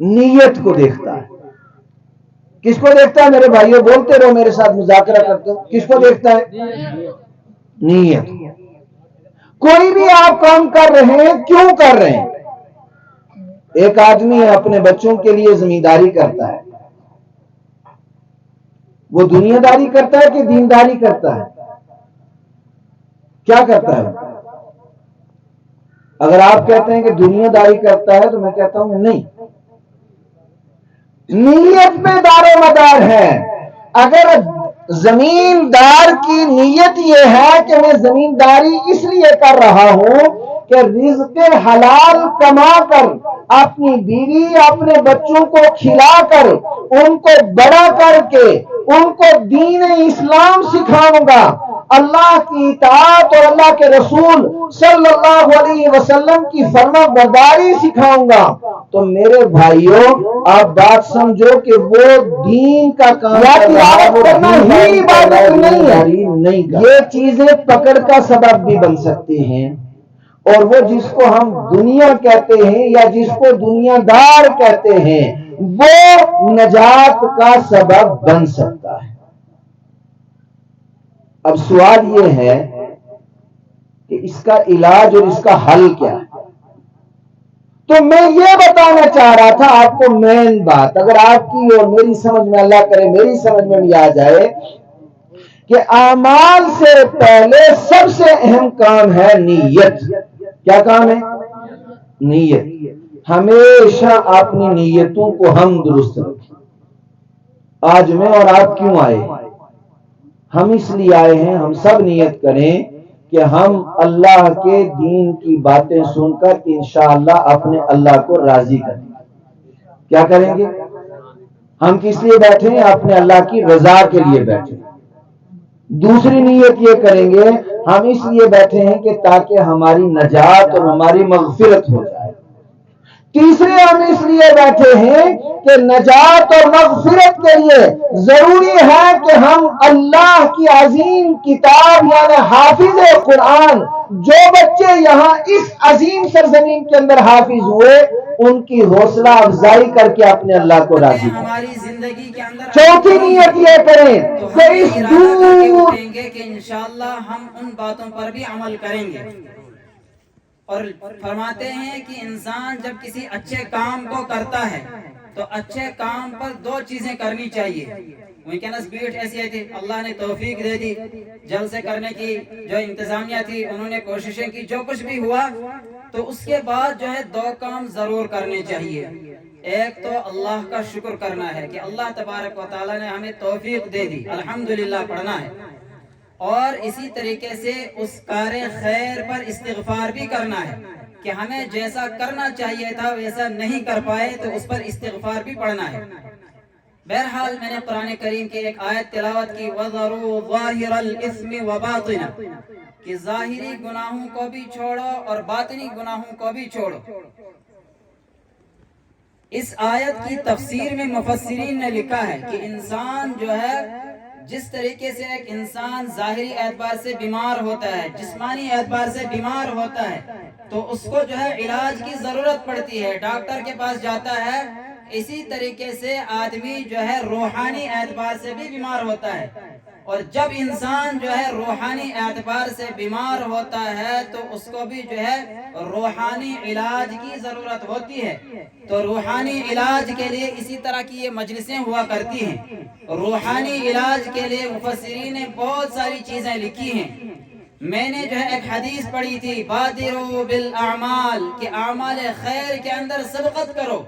نیت کو دیکھتا ہے. کس کو دیکھتا ہے میرے بھائیوں؟ بولتے رہو، میرے ساتھ مذاکرہ کرتے ہو. کس کو دیکھتا ہے؟ نیت. کوئی بھی آپ کام کر رہے ہیں، کیوں کر رہے ہیں؟ ایک آدمی اپنے بچوں کے لیے زمینداری کرتا ہے، وہ دنیا داری کرتا ہے کہ دینداری کرتا ہے؟ کیا کرتا ہے؟ اگر آپ کہتے ہیں کہ دنیا داری کرتا ہے تو میں کہتا ہوں نہیں، نیت پہ دار و مدار ہے. اگر زمیندار کی نیت یہ ہے کہ میں زمینداری اس لیے کر رہا ہوں کہ رزق حلال کما کر اپنی بیوی اپنے بچوں کو کھلا کر ان کو بڑا کر کے ان کو دین اسلام سکھاؤں گا، اللہ کی اطاعت اور اللہ کے رسول صلی اللہ علیہ وسلم کی فرما برداری سکھاؤں گا، تو میرے بھائیوں آپ بات سمجھو کہ وہ دین کا کام کرنا ہی عبادت نہیں ہے. یہ چیزیں پکڑ کا سبب بھی بن سکتی ہیں، اور وہ جس کو ہم دنیا کہتے ہیں یا جس کو دنیا دار کہتے ہیں وہ نجات کا سبب بن سکتا ہے. اب سوال یہ ہے کہ اس کا علاج اور اس کا حل کیا ہے؟ تو میں یہ بتانا چاہ رہا تھا آپ کو مین بات، اگر آپ کی اور میری سمجھ میں، اللہ کرے میری سمجھ میں بھی آ جائے، کہ اعمال سے پہلے سب سے اہم کام ہے نیت. کیا کام ہے؟ نیت. ہمیشہ اپنی نیتوں کو ہم درست رکھیں. آج میں اور آپ کیوں آئے؟ ہم اس لیے آئے ہیں، ہم سب نیت کریں کہ ہم اللہ کے دین کی باتیں سن کر انشاءاللہ اپنے اللہ کو راضی کریں گے. کیا کریں گے؟ ہم کس لیے بیٹھے ہیں؟ اپنے اللہ کی رضا کے لیے بیٹھے ہیں. دوسری نیت یہ کریں گے، ہم اس لیے بیٹھے ہیں کہ تاکہ ہماری نجات اور ہماری مغفرت ہو جائے. تیسرے ہم اس لیے بیٹھے ہیں کہ نجات اور مغفرت کے لیے ضروری ہے کہ ہم اللہ کی عظیم کتاب یعنی حافظ قرآن، جو بچے یہاں اس عظیم سرزمین کے اندر حافظ ہوئے ان کی حوصلہ افزائی کر کے اپنے اللہ کو راضی کریں. ہماری زندگی کے اندر چوتھی نیت یہ کریں کہ اس دور کہ انشاءاللہ ہم ان باتوں پر بھی عمل کریں گے. اور فرماتے ہیں کہ انسان جب کسی اچھے کام کو کرتا ہے تو اچھے کام پر دو چیزیں کرنی چاہیے. وینکینس بیٹ ایسی تھی، اللہ نے توفیق دے دی جلسے کرنے کی، جو انتظامیہ تھی انہوں نے کوششیں کی، جو کچھ بھی ہوا تو اس کے بعد جو ہے دو کام ضرور کرنے چاہیے. ایک تو اللہ کا شکر کرنا ہے کہ اللہ تبارک و تعالیٰ نے ہمیں توفیق دے دی، الحمدللہ پڑھنا ہے. اور اسی طریقے سے اس کار خیر پر استغفار بھی کرنا ہے کہ ہمیں جیسا کرنا چاہیے تھا ویسا نہیں کر پائے تو اس پر استغفار بھی پڑھنا ہے. بہرحال میں نے قرآن کریم کی ایک آیت تلاوت کی، وَذَرُوا ظَاهِرَ الْإِثْمِ وَبَاطِنَ، کہ ظاہری گناہوں کو بھی چھوڑو اور باطنی گناہوں کو بھی چھوڑو. اس آیت کی تفسیر میں مفسرین نے لکھا ہے کہ انسان جو ہے جس طریقے سے ایک انسان ظاہری اعتبار سے بیمار ہوتا ہے، جسمانی اعتبار سے بیمار ہوتا ہے تو اس کو جو ہے علاج کی ضرورت پڑتی ہے، ڈاکٹر کے پاس جاتا ہے. اسی طریقے سے آدمی جو ہے روحانی اعتبار سے بھی بیمار ہوتا ہے، اور جب انسان جو ہے روحانی اعتبار سے بیمار ہوتا ہے تو اس کو بھی جو ہے روحانی علاج کی ضرورت ہوتی ہے. تو روحانی علاج کے لیے اسی طرح کی یہ مجلسیں ہوا کرتی ہیں. روحانی علاج کے لیے مفسرین نے بہت ساری چیزیں لکھی ہیں. میں نے جو ہے ایک حدیث پڑھی تھی، بادروا بالاعمال، کہ اعمال خیر کے اندر سبقت کرو.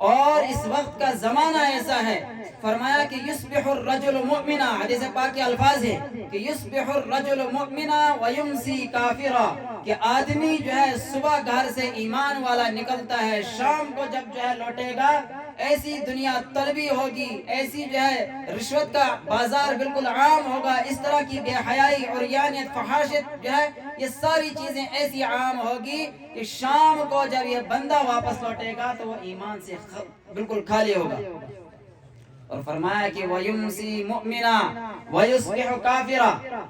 اور اس وقت کا زمانہ ایسا ہے، فرمایا کہ یصبح الرجل مؤمنا، حدیث پاک کے الفاظ ہیں کہ یصبح الرجل مؤمنا ویمسی کافرا، کہ آدمی جو ہے صبح گھر سے ایمان والا نکلتا ہے، شام کو جب جو ہے لوٹے گا ایسی دنیا طلبی ہوگی، ایسی جو ہے رشوت کا بازار بالکل عام ہوگا، اس طرح کی بے حیائی اور یانیت فحاشت جو ہے یہ ساری چیزیں ایسی عام ہوگی کہ شام کو جب یہ بندہ واپس لوٹے گا تو وہ ایمان سے بالکل خالی ہوگا. اور فرمایا کہ وَيُمْسِي مُؤْمِنًا وَيُصْبِحُ كَافِرًا،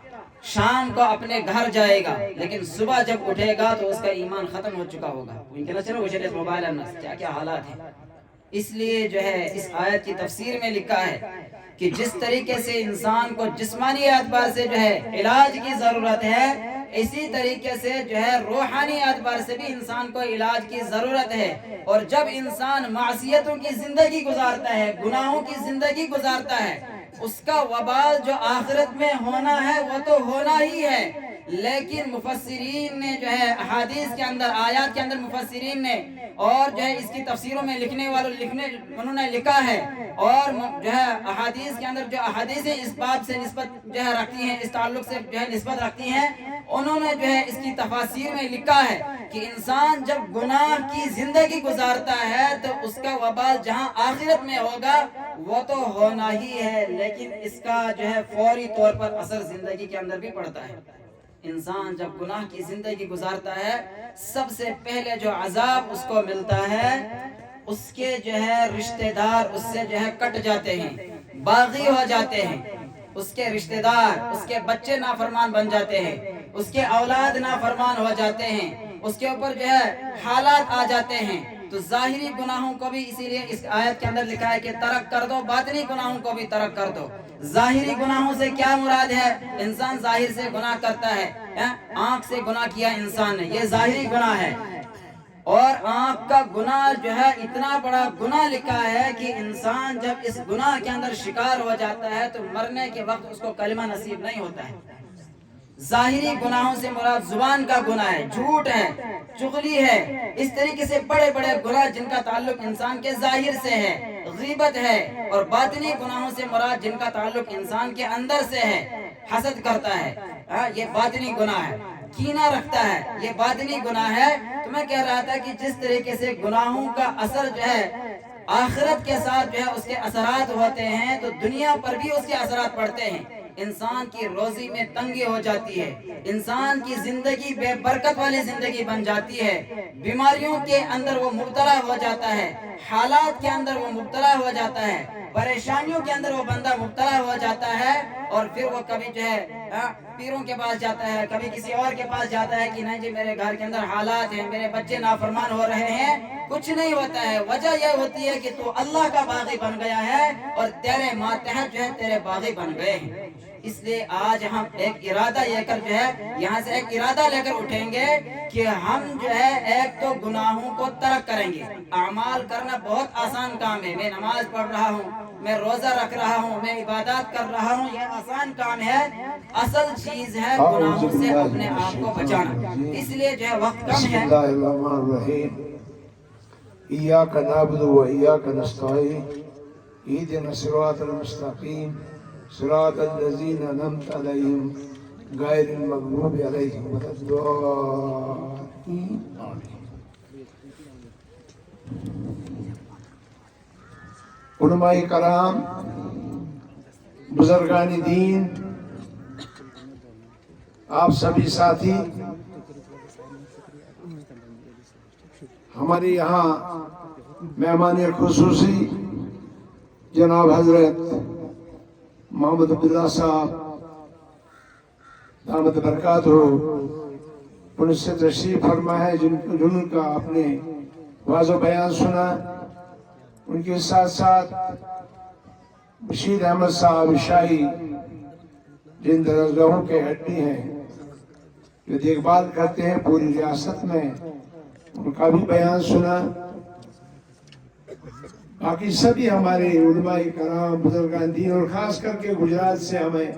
شام کو اپنے گھر جائے گا لیکن صبح جب اٹھے گا تو اس کا ایمان ختم ہو چکا ہوگا. کیا کیا حالات ہیں. اس لیے جو ہے اس آیت کی تفسیر میں لکھا ہے کہ جس طریقے سے انسان کو جسمانی اعتبار سے جو ہے علاج کی ضرورت ہے، اسی طریقے سے جو ہے روحانی اعتبار سے بھی انسان کو علاج کی ضرورت ہے۔ اور جب انسان معصیتوں کی زندگی گزارتا ہے، گناہوں کی زندگی گزارتا ہے، اس کا وبال جو آخرت میں ہونا ہے وہ تو ہونا ہی ہے، لیکن مفسرین نے جو ہے احادیث کے اندر، آیات کے اندر مفسرین نے اور جو ہے اس کی تفسیروں میں انہوں نے لکھا ہے، اور جو ہے احادیث کے اندر جو احادیثیں اس باب سے نسبت جو ہے رکھتی ہیں، اس تعلق سے جو ہے نسبت رکھتی ہیں، انہوں نے جو ہے اس کی تفاسیر میں لکھا ہے کہ انسان جب گناہ کی زندگی گزارتا ہے تو اس کا وبال جہاں آخرت میں ہوگا وہ تو ہونا ہی ہے، لیکن اس کا جو ہے فوری طور پر اثر زندگی کے اندر بھی پڑتا ہے۔ انسان جب گناہ کی زندگی گزارتا ہے، سب سے پہلے جو عذاب اس کو ملتا ہے، اس کے جو ہے رشتہ دار اس سے جو ہے کٹ جاتے ہیں، باغی ہو جاتے ہیں، اس کے رشتہ دار، اس کے بچے نافرمان بن جاتے ہیں، اس کے اولاد نافرمان ہو جاتے ہیں، اس کے اوپر جو ہے حالات آ جاتے ہیں۔ تو ظاہری گناہوں کو بھی اسی لیے اس آیت کے اندر لکھا ہے کہ ترک کر دو، باطنی گناہوں کو بھی ترک کر دو۔ ظاہری گناہوں سے کیا مراد ہے؟ انسان ظاہر سے گناہ کرتا ہے، آنکھ سے گناہ کیا انسان نے، یہ ظاہری گناہ ہے، اور آنکھ کا گناہ جو ہے اتنا بڑا گناہ لکھا ہے کہ انسان جب اس گناہ کے اندر شکار ہو جاتا ہے تو مرنے کے وقت اس کو کلمہ نصیب نہیں ہوتا ہے۔ ظاہری گناہوں سے مراد زبان کا گناہ ہے، جھوٹ ہے، چغلی ہے، اس طریقے سے بڑے بڑے گناہ جن کا تعلق انسان کے ظاہر سے ہے، غیبت ہے، اور باطنی گناہوں سے مراد جن کا تعلق انسان کے اندر سے ہے، حسد کرتا ہے، یہ باطنی گناہ ہے، کینہ رکھتا ہے، یہ باطنی گناہ ہے۔ تو میں کہہ رہا تھا کہ جس طریقے سے گناہوں کا اثر جو ہے آخرت کے ساتھ جو ہے اس کے اثرات ہوتے ہیں، تو دنیا پر بھی اس کے اثرات پڑتے ہیں۔ انسان کی روزی میں تنگی ہو جاتی ہے، انسان کی زندگی بے برکت والی زندگی بن جاتی ہے، بیماریوں کے اندر وہ مبتلا ہو جاتا ہے، حالات کے اندر وہ مبتلا ہو جاتا ہے، پریشانیوں کے اندر وہ بندہ مبتلا ہو جاتا ہے، اور پھر وہ کبھی جو ہے پیروں کے پاس جاتا ہے، کبھی کسی اور کے پاس جاتا ہے کہ نہیں جی میرے گھر کے اندر حالات ہیں، میرے بچے نافرمان ہو رہے ہیں، کچھ نہیں ہوتا ہے۔ وجہ یہ ہوتی ہے کہ تو اللہ کا باغی بن گیا ہے اور تیرے ماتحت جو ہے تیرے باغی بن گئے ہیں۔ اس لیے آج ہم ایک ارادہ لے کر جو ہے یہاں سے ایک ارادہ لے کر اٹھیں گے کہ ہم جو ہے ایک تو گناہوں کو ترک کریں گے۔ اعمال کرنا بہت آسان کام ہے، میں نماز پڑھ رہا ہوں، میں روزہ رکھ رہا ہوں، میں عبادات کر رہا ہوں، یہ آسان کام ہے۔ اصل چیز ہے گناہوں سے اپنے آپ کو بچانا۔ اس لیے جو ہے وقت کم ہے۔ بسم اللہ الرحمن الرحیم، ایاک نعبد و ایاک نستعین، اہدنا الصراط المستقیم، صراط الذین انعمت علیہم غیر المغضوب علیہم ولا الضالین، آمین۔ علماء کرام، بزرگان دین، آپ سبھی ساتھی، ہمارے یہاں مہمان خصوصی جناب حضرت محمد عبداللہ صاحب دامت برکات ہو، ان سے تشریف فرما ہے، جن کا آپ نے واضح بیان سنا۔ ان کے ساتھ ساتھ بشیر احمد صاحب شاہی، جن درسگاہوں کے ہڈی ہیں، جو دیکھ بھال کرتے ہیں پوری ریاست میں، ان کا بھی بیان سنا۔ باقی سبھی ہمارے علماء کرام، بزرگان دین، اور خاص کر کے گجرات سے ہمیں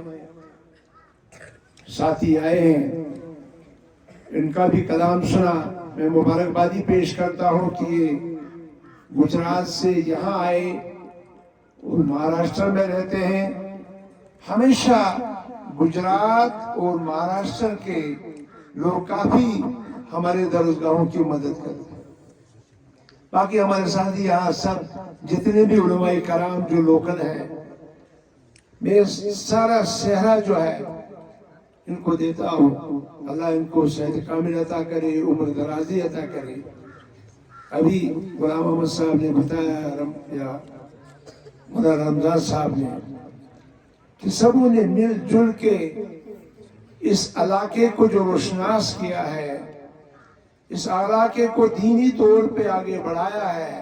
ساتھی آئے ہیں، ان کا بھی کلام سنا۔ میں مبارکبادی پیش کرتا ہوں کہ یہ گجرات سے یہاں آئے اور مہاراشٹر میں رہتے ہیں۔ ہمیشہ گجرات اور مہاراشٹر کے لوگ کافی ہمارے درسگاہوں کی مدد کرتے ہیں۔ باقی ہمارے ساتھی یہاں سب جتنے بھی علماء کرام جو لوکل ہیں، میں سارا صحرا جو ہے ان کو دیتا ہوں، اللہ ان کو صحت کامل عطا کرے، عمر درازی عطا کرے۔ ابھی غلام احمد صاحب نے بتایا، یا مولانا رمضان صاحب نے، کہ سبوں نے مل جل کے اس علاقے کو جو روشناس کیا ہے، اس علاقے کو دینی طور پہ آگے بڑھایا ہے،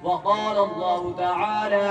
وقال الله تعالى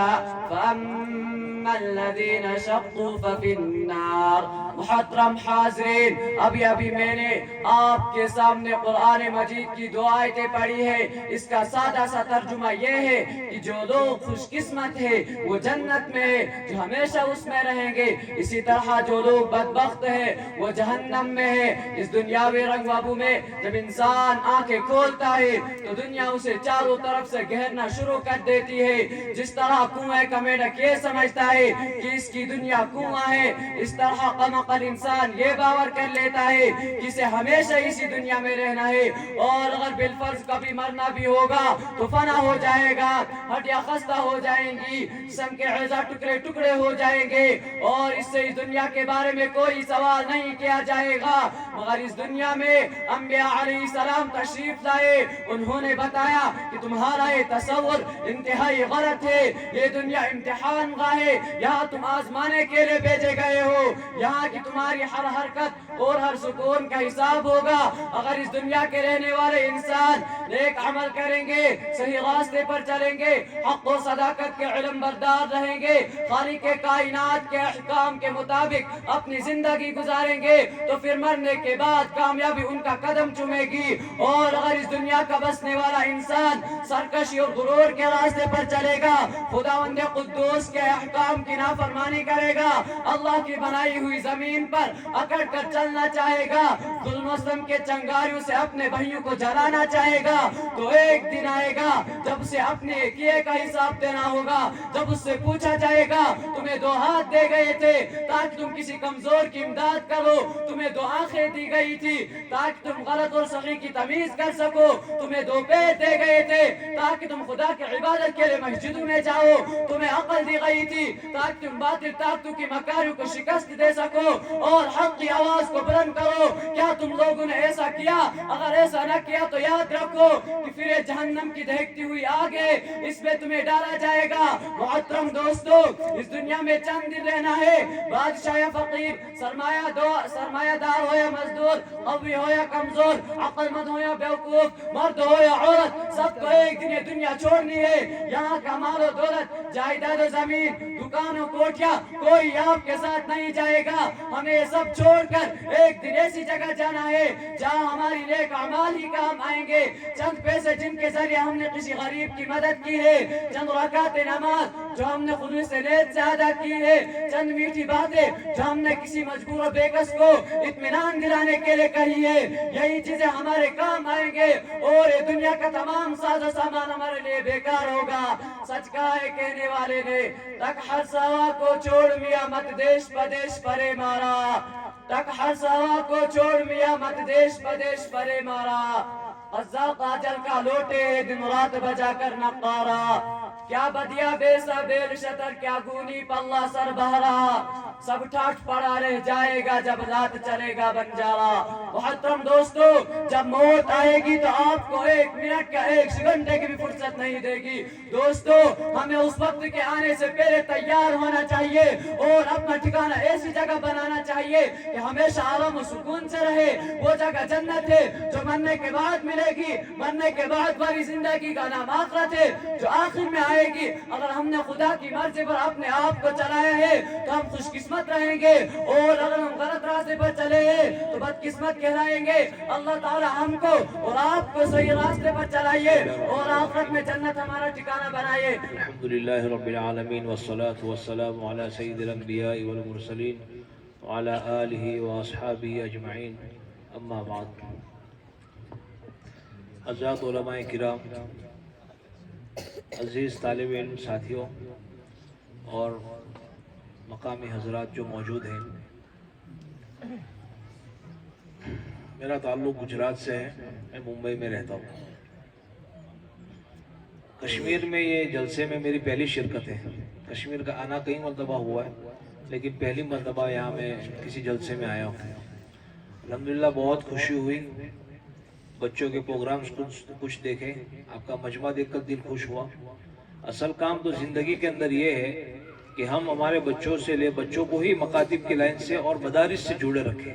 فأما الذين شقوا ففي النار। محترم حاضرین، ابھی میں نے آپ کے سامنے قرآن مجید کی 2 آیتیں پڑھی ہے۔ اس کا سادہ سا ترجمہ یہ ہے کہ جو لوگ خوش قسمت ہے وہ جنت میں ہے، جو ہمیشہ اس میں رہیں گے، اسی طرح جو لوگ بدبخت ہے وہ جہنم میں ہے۔ اس دنیاوی رنگ وابو میں جب انسان آنکھیں کھولتا ہے تو دنیا اسے چاروں طرف سے گھیرنا شروع کر دیتی ہے۔ جس طرح کنویں کا میڈک یہ سمجھتا ہے کہ اس کی دنیا کنواں ہے، اس طرح قمقل انسان یہ باور کر لیتا ہے کہ اسے ہمیشہ اسی دنیا میں رہنا ہے، اور اگر بالفرض کبھی مرنا بھی ہوگا تو فنا ہو جائے گا، ہڈیاں خستہ ہو جائیں گی، جسم کے اعضاء ٹکڑے ٹکڑے ہو جائیں گے، اور اس سے اس دنیا کے بارے میں کوئی سوال نہیں کیا جائے گا۔ مگر اس دنیا میں انبیاء علیہ السلام تشریف لائے، انہوں نے بتایا کہ تمہارا یہ تصور انتہائی غلط ہے، یہ دنیا امتحان گاہ ہے، یہاں تم آزمانے کے لیے بھیجے گئے ہو، یہاں کی تمہاری ہر حرکت اور ہر سکون کا حساب ہوگا۔ اگر اس دنیا کے رہنے والے انسان نیک عمل کریں گے، صحیح راستے پر چلیں گے، حق و صداقت کے علم بردار رہیں گے، خالق کائنات کے احکام کے مطابق اپنی زندگی گزاریں گے، تو پھر مرنے کے بعد کامیابی ان کا قدم چومے گی۔ اور اگر اس دنیا کا بسنے والا انسان سرکشی اور غرور کے راستے پر چلے گا، خداوند قدوس کے احکام کی نافرمانی کرے گا، اللہ کی بنائی ہوئی زمین پر اکڑ کر چلنا چاہے گا، ظلم و ستم کے چنگاریوں سے اپنے بھائیوں کو جلانا چاہے گا، تو ایک دن آئے گا جب اسے اپنے کیے کا حساب دینا ہوگا۔ جب اس سے پوچھا جائے گا تمہیں 2 ہاتھ دے گئے تھے تاکہ تم کسی کمزور کی امداد کرو، تمہیں 2 آنکھیں دی گئی تھی تاکہ تم غلط اور صحیح کی تمیز کر سکو، تمہیں 2 پیر دے گئے تھے تاکہ تم خدا کی عبادت کے لیے مسجدوں میں جاؤ، تمہیں عقل دی گئی تھی تاکہ تم باطل طاقتوں کی مکاریوں کو شکست دے سکو اور حق کی آواز کو بلند کرو۔ کیا تم لوگوں نے ایسا کیا؟ اگر ایسا نہ کیا تو یاد رکھو کہ پھر یہ جہنم کی دہکتی ہوئی آگ ہے، اس میں تمہیں ڈالا جائے گا۔ محترم دوستو، اس دنیا میں چند دن رہنا ہے۔ بادشاہ یا فقیر، سرمایہ دار ہو یا مزدور، قوی ہو یا کمزور، عقل مند ہو یا بیوقوف، مرد ہو یا عورت، سب کو ایک دن یہ دنیا چھوڑنی ہے۔ یہاں کا مال و دولت، جائیداد و زمین، دکان و کوٹھیاں، کوئی آپ کے ساتھ نہیں جائے گا۔ ہمیں یہ سب چھوڑ کر ایک دن ایسی جگہ جانا ہے جہاں ہماری نیک اعمال ہی کام آئیں گے۔ چند پیسے جن کے ذریعے ہم نے کسی غریب کی مدد کی ہے، چند رکعت نماز جو ہم نے خلوص نیت سے ادا کی ہے، چند میٹھی باتیں جو ہم نے کسی مجبور و بے کس کو اطمینان دلانے کے لیے کہی ہے، یہی چیزیں ہمارے کام آئیں گے اور یہ دنیا کا تمام ساز و سامان ہمارے لیے بیکار ہوگا۔ سچ کہا ہے کہنے والے نے، تک ہر سوا کو چھوڑ میاں مت دیش پدیش پرے مارا، تک ہر سوا کو چھوڑ میاں مت دیش پدیش پرے مارا، قزاق اجل کا لوٹے دن رات بجا کر نقارا، کیا بدیا بیسا بیل شتر، کیا گونی پلہ سر بہرا، سب ٹھاٹ پڑا رہ جائے گا جب رات چلے گا بنجارا۔ محترم دوستو، جب موت آئے گی تو آپ کو 1 منٹ کا 1 گھنٹے کی بھی فرصت نہیں دے گی۔ دوستو، ہمیں اس وقت کے آنے سے پہلے تیار ہونا چاہیے اور اپنا ٹھکانہ ایسی جگہ بنانا چاہیے کہ ہمیشہ آرام و سکون سے رہے۔ وہ جگہ جنت ہے جو مرنے کے بعد ملے گی، مرنے کے بعد والی زندگی کا نام آخرت ہے جو آخر میں آئے گی۔ اگر ہم نے خدا کی مرضی پر اپنے آپ کو چلایا ہے تو ہم خوش قسمت رہیں گے، اور اگر ہم غلط راستے پر چلے ہیں تو بد قسمت کہلائیں گے۔ اللہ تعالی ہم کو اور آپ کو صحیح راستے پر چلائیے اور آخرت میں جنت ہمارا ٹھکانہ بنائیے۔ الحمدللہ رب العالمین والصلاة والسلام علی سید الانبیاء والمرسلین وعلی آلہ واصحابہ اجمعین، اما بعد۔ حضرات علماء کرام، عزیز طالب علم ساتھیوں اور مقامی حضرات جو موجود ہیں، میرا تعلق گجرات سے ہے، میں ممبئی میں رہتا ہوں۔ کشمیر میں یہ جلسے میں میری پہلی شرکت ہے۔ کشمیر کا آنا کئی مرتبہ ہوا ہے، لیکن پہلی مرتبہ یہاں میں کسی جلسے میں آیا ہوں۔ الحمدللہ بہت خوشی ہوئی، بچوں کے پروگرامز کچھ دیکھے، آپ کا مجمع دیکھ کر دل خوش ہوا۔ اصل کام تو زندگی کے اندر یہ ہے کہ ہم ہمارے بچوں کو ہی مکاتب کی لائن سے اور مدارس سے جڑے رکھیں۔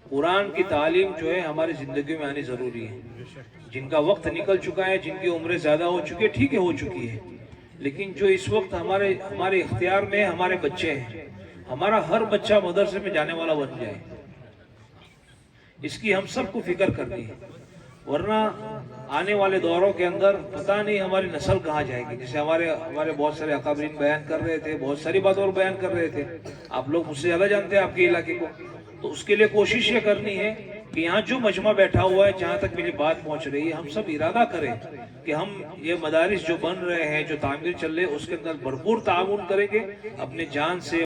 قرآن کی تعلیم جو ہے ہماری زندگی میں آنی ضروری ہے۔ جن کا وقت نکل چکا ہے، جن کی عمریں زیادہ ہو چکی ہے، ٹھیک ہے، ہو چکی ہے، لیکن جو اس وقت ہمارے اختیار میں ہمارے بچے ہیں، ہمارا ہر بچہ مدرسے میں جانے والا بن جائے، اس کی ہم سب کو فکر کرنی ہے، ورنہ آنے والے دوروں کے اندر پتہ نہیں ہماری نسل کہاں جائے گی۔ جیسے ہمارے بہت سارے اکابرین بیان کر رہے تھے، بہت ساری باتوں اور بیان کر رہے تھے، آپ لوگ مجھ سے زیادہ جانتے ہیں آپ کے علاقے کو، تو اس کے لیے کوشش یہ کرنی ہے کہ یہاں جو مجمع بیٹھا ہوا ہے، جہاں تک میری بات پہنچ رہی ہے، ہم سب ارادہ کریں کہ ہم یہ مدارس جو بن رہے ہیں، جو تعمیر چل رہے ہیں، اس کے اندر بھرپور تعاون کریں گے، اپنے جان سے